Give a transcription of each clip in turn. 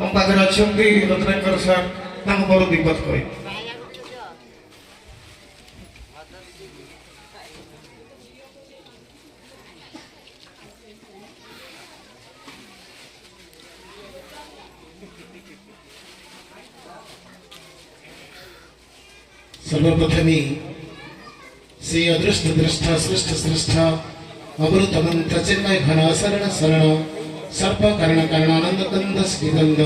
ମୋ ପାଖରେ ଅଛନ୍ତି ରତ୍ନାକର ସାର୍ ତାଙ୍କ ବଡ଼ ବିପଦ କହି सर्वप्रथमे श्री अदृष्ट दृष्टा सृष्ट श्रेष्ठा अमृत मंत्र चिन्मय घन शरण शरण सर्प कर्ण करणानंद कंद श्रीदंड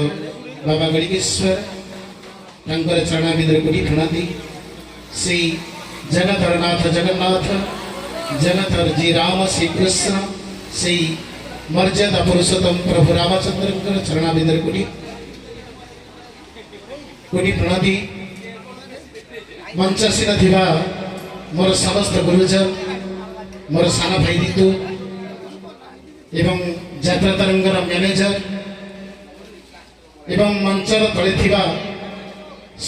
बाबा गणिकेश्वर तंकर चरणाविंद्र कोटि प्रणाति श्री जगतरनाथ जगन्नाथ जगतर जी राम श्री कृष्ण श्री मर्यादा पुरुषोत्तम प्रभु रामचंद्र चरणाविंद्र कोटि प्रणाति मंचासीन थिबा मोर समस्त गुरुजन मोर सान भाई दिदु एवं यात्रा तरंगर मैनेजर एवं मंचर तले थिबा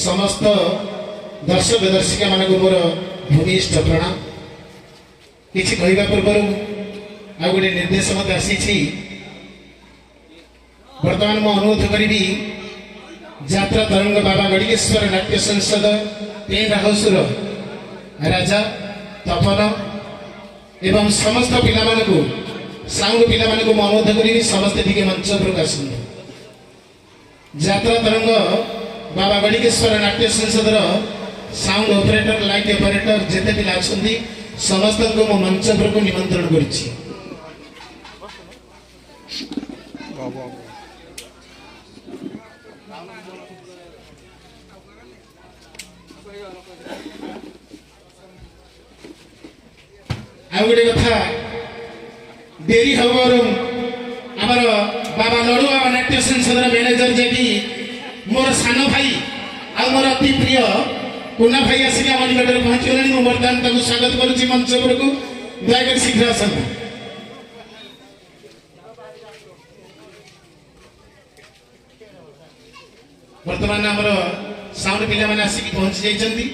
समस्त दर्शक दर्शिका मानक मोर भूमिष्ठ प्रणाम किछि कहवा पूर्व आ गोटे निर्देश मत आसी वर्तमान मु अनुरोध करी यात्रा तरंग बाबा गणिकेश्वर नाट्य संसद टेंट हाउस राजा तपन एवं समस्त पिला मानकु साउंड पिला मानकु मु अनुरोध करी समस्त टिके मंच पर आसନ୍ତୁ यात्रा तरंग बाबा गणिकेश्वर नाट्य संसद साउंड ऑपरेटर लाइट ऑपरेटर जेते पिला अछंती समस्त को मु मंच पर को निमंत्रण करछि आ गोटे कथा डेरी खबर आमर बाबा लड़ू बाबा नाट्य संसद मैनेजर जे कि मोर सान भाई आ मोर अति प्रिय कुना भाई आसिक आम निकट में पहुंची गले मु बर्तमान स्वागत करुच्ची मंच उपरक दयाकर शीघ्र आसतु वर्तमान आमर साउंड पिला माने आसिक पहुंची जाइछंती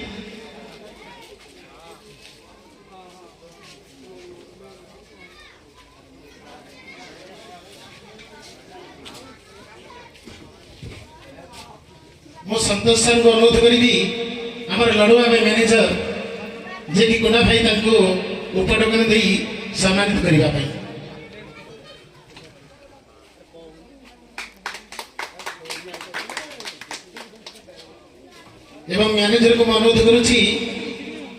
मो संतोष सर को अनुरोध करी आमर लड़ुआ मैनेजर जे कि कोना भाई तांको उपटोकन दे सम्मानित करिबा भाई एवं मैनेजर को अनुरोध करुछि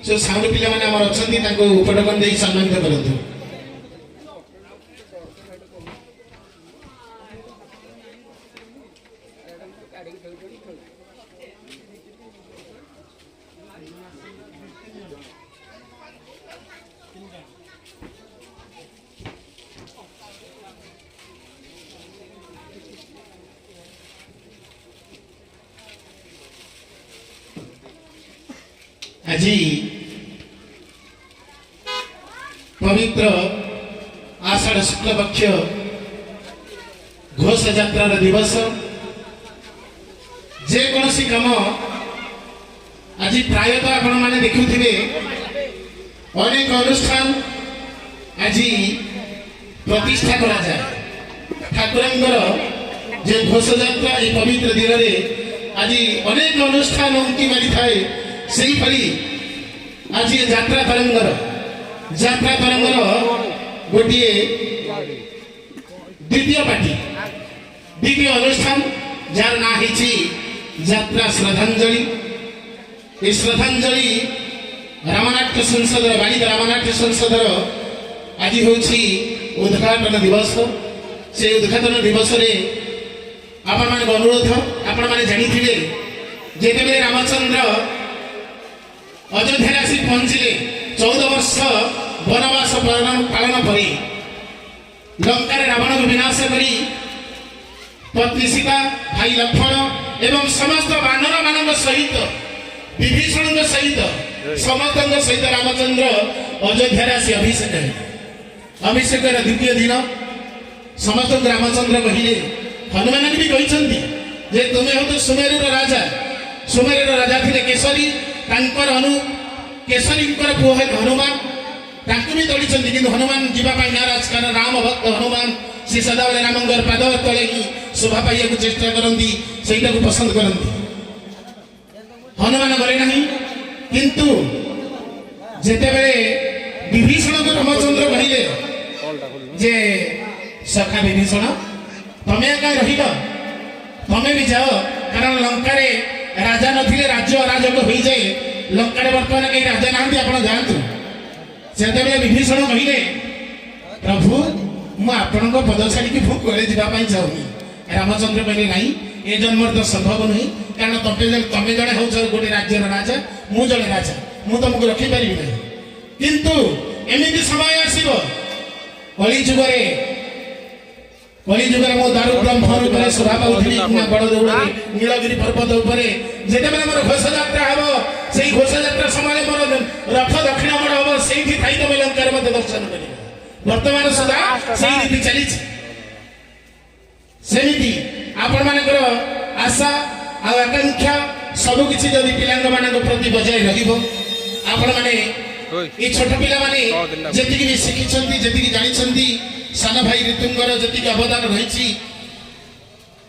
जो साउंड पिला माने आमर अछंती तांको उपटोकन दे सम्मानित करंतु आज पवित्र आषाढ़ शुक्ल पक्ष घोष यात्रा दिवस जेकोसी कम आज प्रायतः आपण माने देखुथिबे अनेक अनुष्ठान आज प्रतिष्ठा करा जाए ठाकुरंगर जे घोष यात्रा ये पवित्र दिन में आज अनेक अनुष्ठान उंकी मारी थाए सही परी आज यात्रा तरंगर गोटे द्वितीय पार्टी द्वितीय अनुष्ठान जार ना हिची यात्रा श्रद्धांजलि ये श्रद्धांजलि रामनाट्य संसद बालिक रामनाट्य संसद आज होची उद्घाटन दिवस से उद्घाटन दिवस रे आपण मान अनुरोध आपण माने जानि थिबे जेतेबे रामचंद्र अयोध्या आसी पहुंचले 14 वर्ष वनवास पालन करी लंका रावण को विनाश करी पत्नी सीता भाई लक्ष्मण एवं समस्त वानर मान सहित विभीषण सहित समस्त सहित रामचंद्र अयोध्या आसी अभिषेक द्वितीय दिन समस्त रामचंद्र कहले हनुमान भी कहते तुम्हें हो तो सुमेरु राजा थे केसरी केसरी पुओ है हनुमान भी दौड़ी हनुमान जीवाई नाराज कारण राम भक्त हनुमान ସେ ସଦାବେଳେ ରାମଙ୍କର ପାଦ ତଳେ ହିଁ ଶୋଭା ପାଇବାକୁ ଚେଷ୍ଟା କରନ୍ତି, ସେଇଟାକୁ ପସନ୍ଦ କରନ୍ତି। ହନୁମାନ ଗଲେ ନାହିଁ, କିନ୍ତୁ ଯେତେବେଳେ ବିଭୀଷଣକୁ ରାମଚନ୍ଦ୍ର କହିଲେ ଯେ ସଖା ବିଭୀଷଣ ତମେ ଏକା ରହିବ, ତମେ ବି ଯାଅ, କାରଣ ଲଙ୍କାରେ ରାଜା ନଥିଲେ ରାଜ୍ୟ ଅରାଜକ ହୋଇଯାଏ, ଲଙ୍କାରେ ବର୍ତ୍ତମାନ କେହି ରାଜା ନାହାନ୍ତି, ଆପଣ ଯାଆନ୍ତୁ। ସେତେବେଳେ ବିଭୀଷଣ କହିଲେ ପ୍ରଭୁ ମୁଁ ଆପଣଙ୍କ ପଦ ଛାଡ଼ିକି ମୁଁ କୁଆଡ଼େ ଯିବା ପାଇଁ ଚାହୁଁନି। ରାମଚନ୍ଦ୍ର କହିଲେ ନାହିଁ, ଏ ଜନ୍ମରେ ତ ସମ୍ଭବ ନୁହେଁ, କାରଣ ତମେ ଜଣେ ହଉଛ ଗୋଟେ ରାଜ୍ୟର ରାଜା, ମୁଁ ଜଣେ ରାଜା, ମୁଁ ତମକୁ ରଖିପାରିବି ନାହିଁ। କିନ୍ତୁ ଏମିତି ସମୟ ଆସିବ କଳିଯୁଗରେ ମୁଁ ଦାରୁ ବ୍ରହ୍ମ ରୂପରେ ଶୋଭା ପାଉଥିଲି ବଡ଼ ଦୌଡ଼ରେ ନୀଳଗିରି ପର୍ବତ ଉପରେ, ଯେତେବେଳେ ମୋର ଘୋଷଯାତ୍ରା ହେବ, ସେଇ ଘୋଷଯାତ୍ରା ସମୟରେ ମୋର ରଥ ଦକ୍ଷିଣ ମୋଡ଼ ହେବ, ସେଇଠି ଥାଇ ତମେ ଲଙ୍କାରେ ମୋତେ ଦର୍ଶନ କରିବ। ବର୍ତ୍ତମାନ ସୁଦ୍ଧା ସେଇ ରୀତି ଚାଲିଛି। ସେମିତି ଆପଣମାନଙ୍କର ଆଶା ଆଉ ଆକାଂକ୍ଷା ସବୁକିଛି ଯଦି ପିଲାଙ୍କ ମାନଙ୍କ ପ୍ରତି ବଜାୟ ରହିବ, ଆପଣମାନେ এই ছোট পিলাମାନେ ଯେତିକି ବି ଶିଖିଛନ୍ତି, ଯେତିକି ଜାଣିଛନ୍ତି, ସାନ ଭାଇ ଋତୁଙ୍କର ଯେତିକି ଅବଦାନ ରହିଛି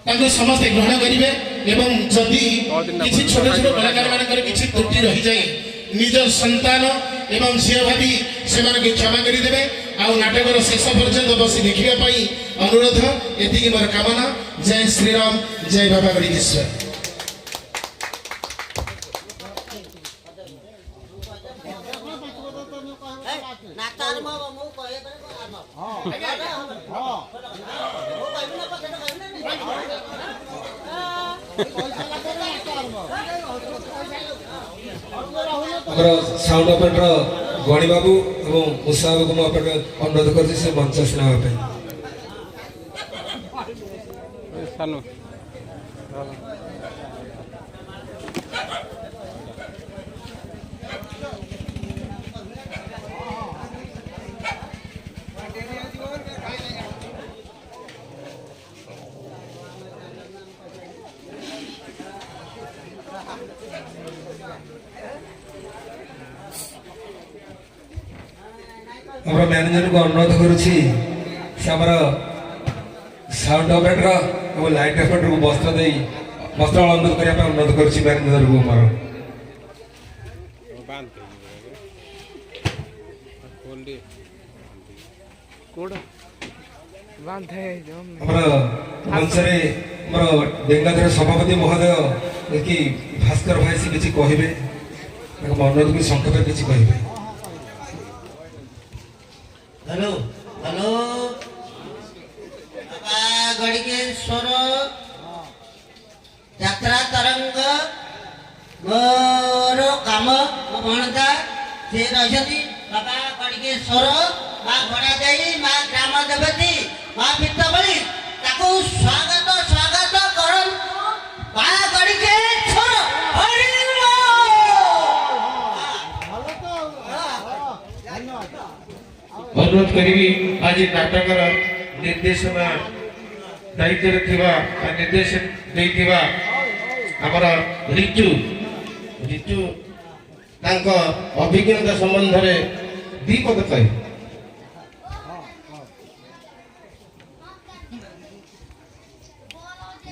ତାଙ୍କୁ ସମସ୍ତେ ଗ୍ରହଣ କରିବେ। ଏବଂ ଯଦି କିଛି ଛୋଟ ଛୋଟ କଳାକାର ମାନଙ୍କର କିଛି ତ୍ରୁଟି ରହିଯାଏ, ନିଜ ସନ୍ତାନ ଏବଂ ଝିଅ ଭାବି ସେମାନଙ୍କୁ କ୍ଷମା କରିଦେବେ। ଆଉ ନାଟକର ଶେଷ ପର୍ଯ୍ୟନ୍ତ ବସି ଦେଖିବା ପାଇଁ ଅନୁରୋଧ। ଏତିକି ମୋର କାମନା। ଜୟ ଶ୍ରୀରାମ, ଜୟ ବାବା ଗଣିକେଶ୍ୱର। ଆମର ସାଉଣ୍ଡ ଅପରେଟର ଗଣି ବାବୁ ଏବଂ ଉଷା ବାବୁଙ୍କୁ ମୁଁ ଅନୁରୋଧ କରୁଛି ସେ ମଞ୍ଚ ଆସିଲା ହେବା ପାଇଁ। ଆମର ମ୍ୟାନେଜରକୁ ଅନୁରୋଧ କରୁଛି ସେ ଆମର ସାଉଣ୍ଡ ଅପରେଟର ଏବଂ ଲାଇଟ୍ ଅପରେଟରକୁ ବସ୍ତ୍ର ଅନୁରୋଧ କରିବା ପାଇଁ ଅନୁରୋଧ କରୁଛି ମ୍ୟାନେଜରକୁ ଆମର। ଆମର ମଞ୍ଚରେ ଆମର ବେଙ୍ଗାଧର ସଭାପତି ମହୋଦୟ କି ଭାସ୍କର ଭାଇ ସେ କିଛି କହିବେ, ତାଙ୍କ ଅନୁରୋଧ କରି ସଂକ୍ଷେପରେ କିଛି କହିବେ। हेलो हेलो बाबा गणिकेश्वर यात्रा तरंग मोर काम मो भणजा से रही बाबा गणिकेश्वर माँ घोड़ा देई माँ ग्राम देवती माँ पित्तबली ताको स्वागत स्वागत करन बाबा गणिकेश्वर हरि अनुरोध करी आज नाटकर निर्देशना दायित्व निर्देशन आमर ऋतु ऋतु अभिज्ञता संबंध में दी पद कह।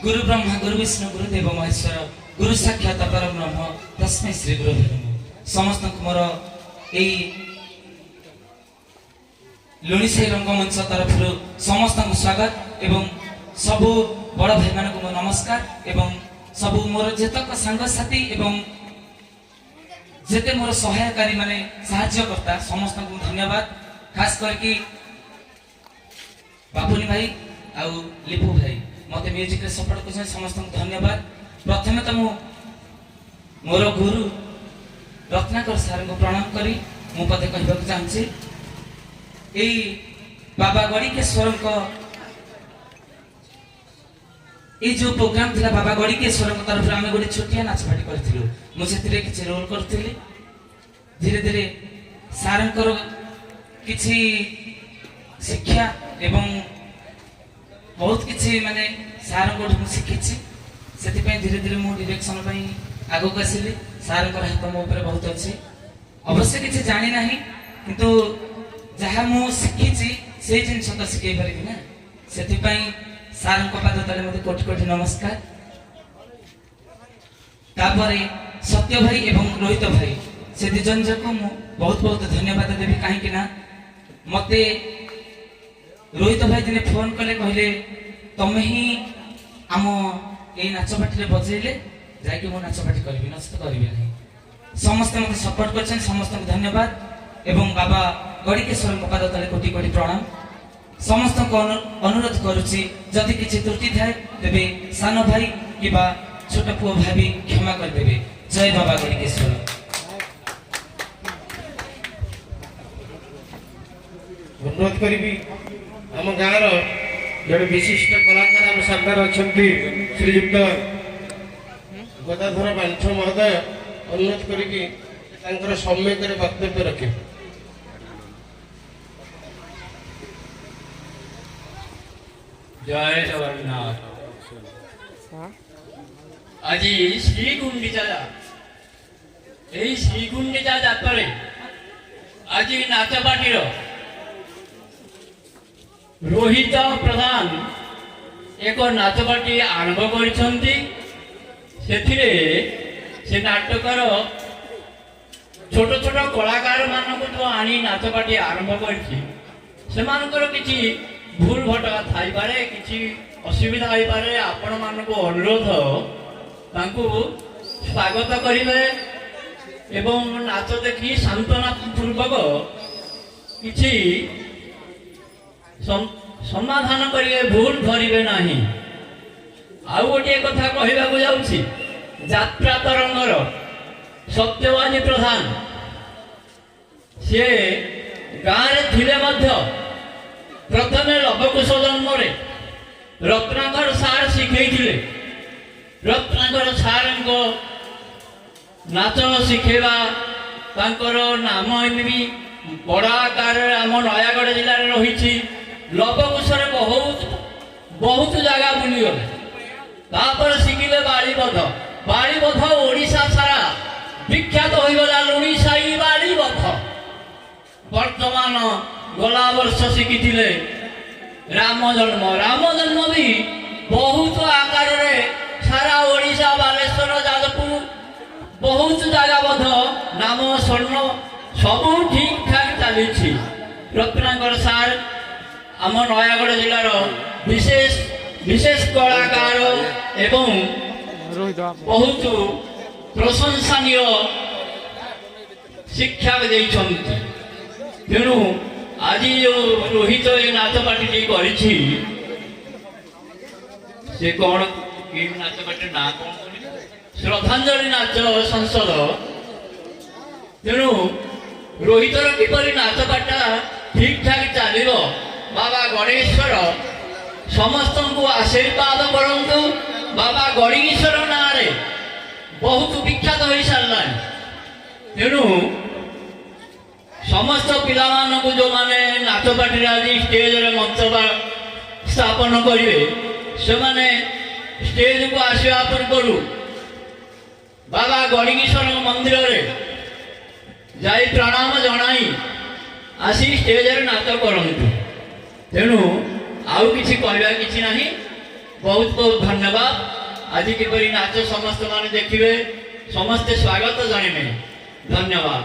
गुरु ब्रह्मा गुरु विष्णु गुरुदेव महेश्वर गुरु साक्षात परम ब्रह्म तस्मै श्री गुरु समस्त मोर यही लुणीसाई रंगमंच तरफ समस्त स्वागत एवं सबु बड़ भाई मान को नमस्कार एवं सबु मोर जेतक सांगसाथी एवं जेते मोर सहायकारी माने सहायकर्ता समस्त को धन्यवाद। खास करके बाबुनी भाई आउ लिपू भाई मते म्यूजिक रे सपोर्ट कर समस्त को धन्यवाद। प्रथमे तो मोर गुरु रत्नाकर सार को प्रणाम करी मु पदे कहबा चाहूँगी ए बाबा गणिकेश्वर ये जो प्रोग्राम थिला बाबा गणिकेश्वर तरफ आम गोटे छोटिया नाचपाटी करूँ मुझे किसी रोल करी धीरे धीरे सारंकर किछि शिक्षा एवं बहुत किछि माने सारंकर शिखी से धीरे धीरे मो डिरेक्शन आग को आसिली सारंकर हाथ मो ऊपर बहुत अच्छी अवश्य किछि जानी ना किंतु जहाँ मु शिखी से जिन तो शिखई पारि ना ସେଥିପାଇଁ ସାର୍ଙ୍କ ପାଦ ତଳେ ମୋତେ କୋଟି କୋଟି ନମସ୍କାର। ତାପରେ ସତ୍ୟ ଭାଇ ଏବଂ ରୋହିତ ଭାଇ ସେ ଦୁଇ ଜଣ ଯାକ ମୁଁ ବହୁତ ବହୁତ ଧନ୍ୟବାଦ ଦେବି। କାହିଁକି ନା ମୋତେ ରୋହିତ ଭାଇ ଦିନେ ଫୋନ କଲେ, କହିଲେ ତମେ ହିଁ ଆମ ଏଇ ନାଚ ପାର୍ଟିରେ ବଜେଇଲେ ଯାଇକି ମୁଁ ନାଚ ପାର୍ଟି କରିବି, ନଚେତ କରିବି ନାହିଁ। ସମସ୍ତେ ମୋତେ ସପୋର୍ଟ କରିଛନ୍ତି, ସମସ୍ତଙ୍କୁ ଧନ୍ୟବାଦ। ଏବଂ ବାବା ଗଡ଼ିକେଶ୍ୱରଙ୍କ ପାଦ ତଳେ କୋଟି କୋଟି ପ୍ରଣାମ। ସମସ୍ତଙ୍କୁ ଅନୁରୋଧ କରୁଛି ଯଦି କିଛି ତ୍ରୁଟି ଥାଏ ତେବେ ସାନ ଭାଇ କିମ୍ବା ଛୋଟ ପୁଅ ଭାବି କ୍ଷମା କରିଦେବେ। ଜୟ ବାବା ଗଡ଼ିକେଶ୍ୱର। ଅନୁରୋଧ କରିବି ଆମ ଗାଁର ଜଣେ ବିଶିଷ୍ଟ କଳାକାର ଆମ ସାମ୍ନାରେ ଅଛନ୍ତି ଶ୍ରୀଯୁକ୍ତ ଗଦାଧର ବାଞ୍ଛ ମହୋଦୟ, ଅନୁରୋଧ କରିକି ତାଙ୍କର ସମ୍ୟକରେ ବକ୍ତବ୍ୟ ରଖିବେ। জয় জগন্নাথ। আজি শ্রীগুণ্ডিচা এই শ্রীগুণ্ডিচা যাত্রায় আজি নাচপাটির রোহিত প্রধান এক নাচপাটি আরম্ভ করেছেন। ସେଥିରେ ସେ ନାଟକର ଛୋଟ ଛୋଟ କଳାକାର ମାନଙ୍କୁ ଯୋଉ ଆଣି ନାଚପାଟି ଆରମ୍ଭ କରିଛି, ସେମାନଙ୍କର କିଛି ଭୁଲ ଭଟକା ଥାଇପାରେ, କିଛି ଅସୁବିଧା ହେଇପାରେ। ଆପଣମାନଙ୍କୁ ଅନୁରୋଧ ତାଙ୍କୁ ସ୍ୱାଗତ କରିବେ ଏବଂ ନାଚ ଦେଖି ସାନ୍ତ୍ୱନା ପୂର୍ବକ କିଛି ସମାଧାନ କରିବେ, ଭୁଲ ଧରିବେ ନାହିଁ। ଆଉ ଗୋଟିଏ କଥା କହିବାକୁ ଯାଉଛି, ଯାତ୍ରା ତରଙ୍ଗର ସତ୍ୟବାଦୀ ପ୍ରଧାନ ସିଏ ଗାଁରେ ଥିଲେ ମଧ୍ୟ ପ୍ରଥମେ ଲବକୁଶ ଜନ୍ମରେ ରତ୍ନାକର ସାର୍ ଶିଖେଇଥିଲେ। ରତ୍ନାକର ସାର୍ଙ୍କ ନାଚ ଶିଖେଇବା ତାଙ୍କର ନାମ ଏମିତି ବଡ଼ ଆକାରରେ ଆମ ନୟାଗଡ଼ ଜିଲ୍ଲାରେ ରହିଛି। ଲବକୁଶରେ ବହୁତ ଜାଗା ବୁଲିଗଲେ। ତାପରେ ଶିଖିଲେ ବାଳିବଧ। ବାଳିବଧ ଓଡ଼ିଶା ସାରା ବିଖ୍ୟାତ ହୋଇଗଲା, ଲୁଣିସାଇ ବାଳିବଧ। ବର୍ତ୍ତମାନ ଗଲା ବର୍ଷ ଶିଖିଥିଲେ ରାମ ଜନ୍ମ। ରାମ ଜନ୍ମ ବି ବହୁତ ଆକାରରେ ସାରା ଓଡ଼ିଶା, ବାଲେଶ୍ୱର, ଯାଜପୁର ବହୁତ ଜାଗା ମଧ୍ୟ ନାମ ସ୍ୱର୍ଣ୍ଣ ସବୁ ଠିକ୍ ଠାକ୍ ଚାଲିଛି। ରତ୍ନାକର ସାର୍ ଆମ ନୟାଗଡ଼ ଜିଲ୍ଲାର ବିଶେଷ କଳାକାର ଏବଂ ବହୁତ ପ୍ରଶଂସନୀୟ ଶିକ୍ଷା ଦେଇଛନ୍ତି। ତେଣୁ ଆଜି ଯେଉଁ ରୋହିତ ଏ ନାଚପାଟିଟି କରିଛି, ସେ କ'ଣ ଏ ନାଚପାଟିର ନାଁ କ'ଣ କରିଛି? ଶ୍ରଦ୍ଧାଞ୍ଜଳି ନାଚ ସଂସଦ। ତେଣୁ ରୋହିତର କିପରି ନାଚପାଟା ଠିକ୍ ଠାକ୍ ଚାଲିବ, ବାବା ଗଣେଶ୍ୱର ସମସ୍ତଙ୍କୁ ଆଶୀର୍ବାଦ କରନ୍ତୁ। ବାବା ଗଣେଶ୍ୱର ନାଁରେ ବହୁତ ବିଖ୍ୟାତ ହୋଇସାରିଲାଣି। ତେଣୁ ସମସ୍ତ ପିଲାମାନଙ୍କୁ ଯେଉଁମାନେ ନାଚପାଟିରେ ଆଜି ଷ୍ଟେଜରେ ମଞ୍ଚ ସ୍ଥାପନ କରିବେ, ସେମାନେ ଷ୍ଟେଜକୁ ଆସିବା ପୂର୍ବରୁ ବାବା ଗଣେଶ୍ୱରଙ୍କ ମନ୍ଦିରରେ ଯାଇ ପ୍ରଣାମ ଜଣାଇ ଆସି ଷ୍ଟେଜରେ ନାଚ କରନ୍ତୁ। ତେଣୁ ଆଉ କିଛି କହିବା କିଛି ନାହିଁ। ବହୁତ ବହୁତ ଧନ୍ୟବାଦ। ଆଜି କିପରି ନାଚ ସମସ୍ତ ମାନେ ଦେଖିବେ, ସମସ୍ତେ ସ୍ୱାଗତ ଜଣାଇବେ। ଧନ୍ୟବାଦ।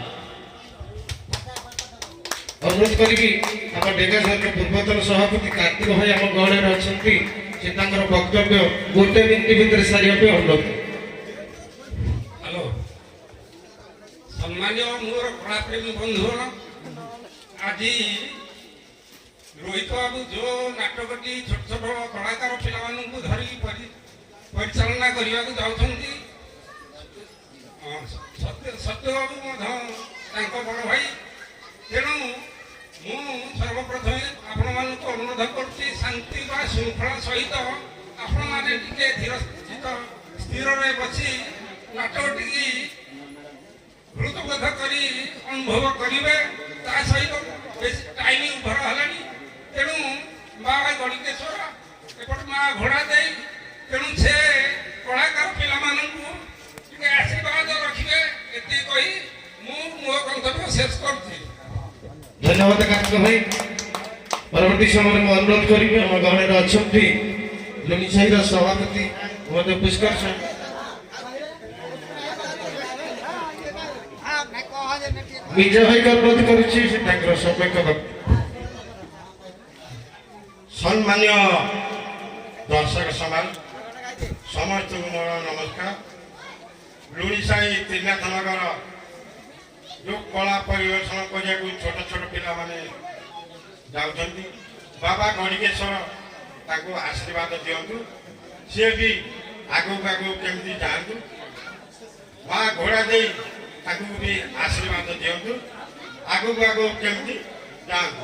ଅନୁରୋଧ କରିବି ଆମ ଡେଙ୍ଗା ସାର୍ଙ୍କ ପୂର୍ବତନ ସଭାପତି କାର୍ତ୍ତିକ ଭାଇ ଆମ ଗହଣରେ ଅଛନ୍ତି, ସେ ତାଙ୍କର ବକ୍ତବ୍ୟ ଗୋଟେ ମିନିଟ୍ ଭିତରେ ସାରିବା ପାଇଁ ଅନୁରୋଧ। ହ୍ୟାଲୋ, ସମ୍ମାନୀୟ ମୋର କଳାପ୍ରେମୀ ବନ୍ଧୁଗଣ, ଆଜି ରୋହିତ ବାବୁ ଯେଉଁ ନାଟକଟି ଛୋଟ ଛୋଟ କଳାକାର ପିଲାମାନଙ୍କୁ ଧରିକି ପରିଚାଳନା କରିବାକୁ ଯାଉଛନ୍ତି, ସତ୍ୟବାବୁ ମଧ୍ୟ ତାଙ୍କ ବଡ଼ ଭାଇ। ତେଣୁ ମୁଁ ସର୍ବପ୍ରଥମେ ଆପଣମାନଙ୍କୁ ଅନୁରୋଧ କରୁଛି, ଶାନ୍ତି ବା ଶୃଙ୍ଖଳା ସହିତ ଆପଣମାନେ ଟିକେ ସ୍ଥିରରେ ବସି ନାଟକଟିକି ହୃଦବୋଧ କରି ଅନୁଭବ କରିବେ। ତା ସହିତ ବେଶୀ ଟାଇମ୍ ଉଭର ହେଲାଣି। ତେଣୁ ବାବା ଗଣିକେଶ୍ୱର ଏପଟେ ମା ଘୋଡ଼ା ଦେଇ, ତେଣୁ ସେ କଳାକାର ପିଲାମାନଙ୍କୁ ଟିକେ ଆଶୀର୍ବାଦ ରଖିବେ। ଏତିକି କହି ମୁଁ ମୋ କର୍ତ୍ତବ୍ୟ ଶେଷ କରୁଛି। ଧନ୍ୟବାଦ କାର୍ତ୍ତିକ ଭାଇ। ପରବର୍ତ୍ତୀ ସମୟରେ ମୁଁ ଅନୁରୋଧ କରିବି ଆମ ଗହଣରେ ଅଛନ୍ତି ଲୁଣି ସାହିର ସଭାପତି ମଧ୍ୟ ପୁଷ୍କର ସାହେବ ବିଜୟ ଭାଇଙ୍କୁ ଅନୁରୋଧ କରୁଛି ସେ ତାଙ୍କର ସମ୍ୟକ ସମ୍ମାନୀୟ ଦର୍ଶକ ସମାଜ ସମସ୍ତଙ୍କୁ ମୋର ନମସ୍କାର। ଲୁଣିସାହି ତ୍ରିନାଥନଗର ଯେଉଁ କଳା ପରିବେଷଣ କରିବାକୁ ଛୋଟ ଛୋଟ ପିଲାମାନେ ଯାଉଛନ୍ତି, ବାବା ଗଣିକେଶ୍ୱର ତାଙ୍କୁ ଆଶୀର୍ବାଦ ଦିଅନ୍ତୁ, ସିଏ ବି ଆଗକୁ ଆଗକୁ କେମିତି ଯାଆନ୍ତୁ। ମା ଘୋଡ଼ା ଦେଇ ତାଙ୍କୁ ବି ଆଶୀର୍ବାଦ ଦିଅନ୍ତୁ, ଆଗକୁ ଆଗକୁ କେମିତି ଯାଆନ୍ତୁ।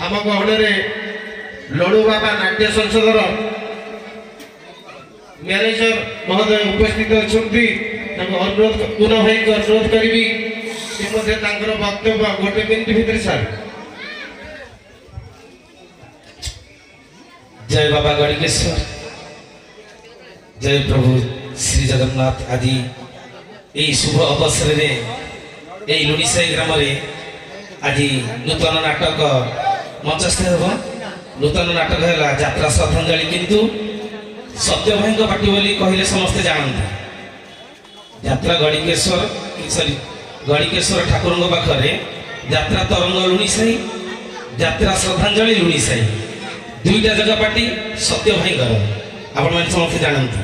ଆମ ଗହଣରେ ଲଡୁ ବାବା ନାଟ୍ୟ ସଂସଦର ମ୍ୟାନେଜର ମହୋଦୟ ଉପସ୍ଥିତ ଅଛନ୍ତି। ତାଙ୍କୁ ଅନୁରୋଧ ପୁନଃ ଭାଇଙ୍କୁ ଅନୁରୋଧ କରିବି ସେ ମଧ୍ୟ ତାଙ୍କର ବକ୍ତବ୍ୟ ଗୋଟେ ମିନିଟ୍ ଭିତରେ ସାର୍। जय बाबा गणकेश्वर, जय प्रभु श्री जगन्नाथ। आज यही शुभ अवसर में यही लुणीसाही ग्राम आज नूतन नाटक मंचस्थ हो। नूतन नाटक है यात्रा श्रद्धांजलि, किंतु सत्य भाई पार्टी बोली कहले समस्ते जानते। यात्रा गणकेश्वर सॉरी गणकेश्वर ठाकुर पाखे यात्रा तरंग लुणीसाही, यात्रा श्रद्धांजलि लुणीसाही, दुईटा जगह पार्टी सत्य भाई आपण मैंने समस्ते जानते।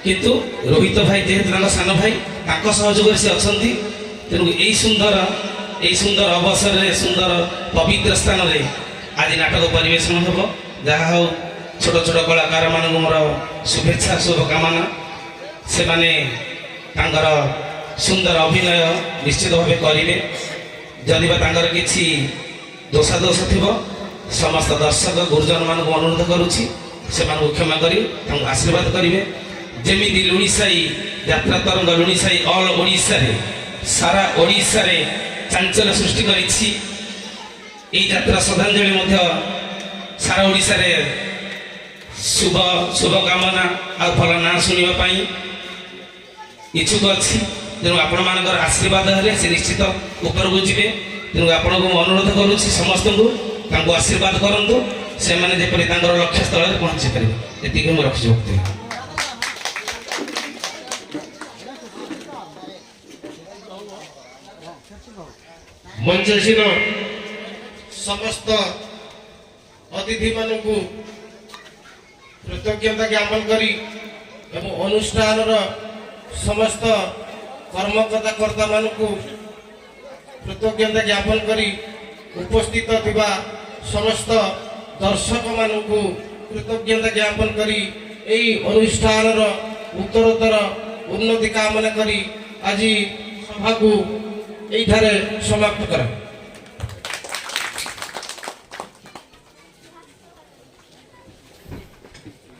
किंतु रोहित भाई जेहेतु सान भाई सहयोग से अच्छा, तेणु यही सुंदर अवसर में सुंदर पवित्र स्थान में आज नाटक परिवेशन हम। जहा हो छोट छोट कलाकार मान मोर शुभेच्छा शुभकामना। से माने तांकर सुंदर अभिनय निश्चित भाव करेंगे। जदि किसी दोषादोष थी समस्त दर्शक गुरुजन मान अनुरोध करुच्ची से क्षमा कर आशीर्वाद करेंगे। जमी लुणीसाही यात्रा तरंग लुणीसाही ऑल ओडिशा रे सारा ओडिशा रे चांचल्य सृष्टि करिछि। यात्रा श्रद्धांजलि सारा ओडिशा रे शुभ शुभकामना आ फल ना शुणा इच्छुक अच्छी। तेणु आपण मान आशीर्वाद है से निश्चित ऊपर को जी। तेणु आपन को अनुरोध करुच्ची समस्त को आशीर्वाद करूँ से मैंने जपरी लक्ष्य स्थल में पहुंची पारे। ये मुझे रखी वक्त मंचासीन समस्त अतिथि मानक कृतज्ञता ज्ञापन करी एवं अनुष्ठान समस्त कर्मकर्ता मानक कृतज्ञता ज्ञापन करी उपस्थित थिबा समस्त दर्शक मानक कृतज्ञता ज्ञापन करी एई अनुष्ठान उत्तरोत्तर उन्नति कामना करी आज सभा को समाप्त करा।